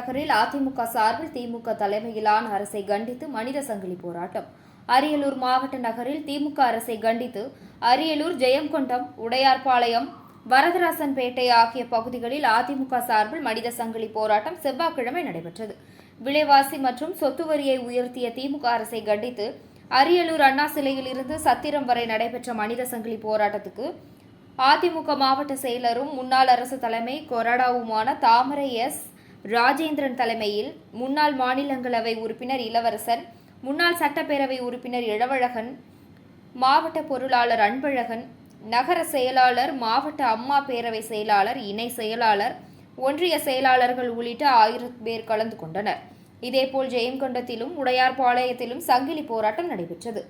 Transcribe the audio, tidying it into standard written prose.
நகரில் அதிமுக சார்பில் திமுக தலைமையிலான அரசை கண்டித்து மனித சங்கிலி போராட்டம். அரியலூர் மாவட்ட நகரில் திமுக அரசை கண்டித்து அரியலூர், ஜெயங்கொண்டம், உடையார்பாளையம், வரதராசன்பேட்டை ஆகிய பகுதிகளில் அதிமுக சார்பில் மனித சங்கிலி போராட்டம் செவ்வாய்க்கிழமை நடைபெற்றது. விலைவாசி மற்றும் சொத்து வரியை உயர்த்திய திமுக அரசை கண்டித்து அரியலூர் அண்ணா சிலையில் இருந்து சத்திரம் வரை நடைபெற்ற மனித சங்கிலி போராட்டத்துக்கு அதிமுக மாவட்ட செயலரும் முன்னாள் அரசு தலைமை கொறடாவுமான தாமரை எஸ். ராஜேந்திரன் தலைமையில் முன்னாள் மாநிலங்களவை உறுப்பினர் இளவரசன், முன்னாள் சட்டப்பேரவை உறுப்பினர் இளவழகன், மாவட்ட பொருளாளர் அன்பழகன், நகர செயலாளர், மாவட்ட அம்மா பேரவை செயலாளர், இணை செயலாளர், ஒன்றிய செயலாளர்கள் உள்ளிட்ட 1000 பேர் கலந்து கொண்டனர். இதேபோல் ஜெயங்கொண்டத்திலும் உடையார்பாளையத்திலும் சங்கிலி போராட்டம் நடைபெற்றது.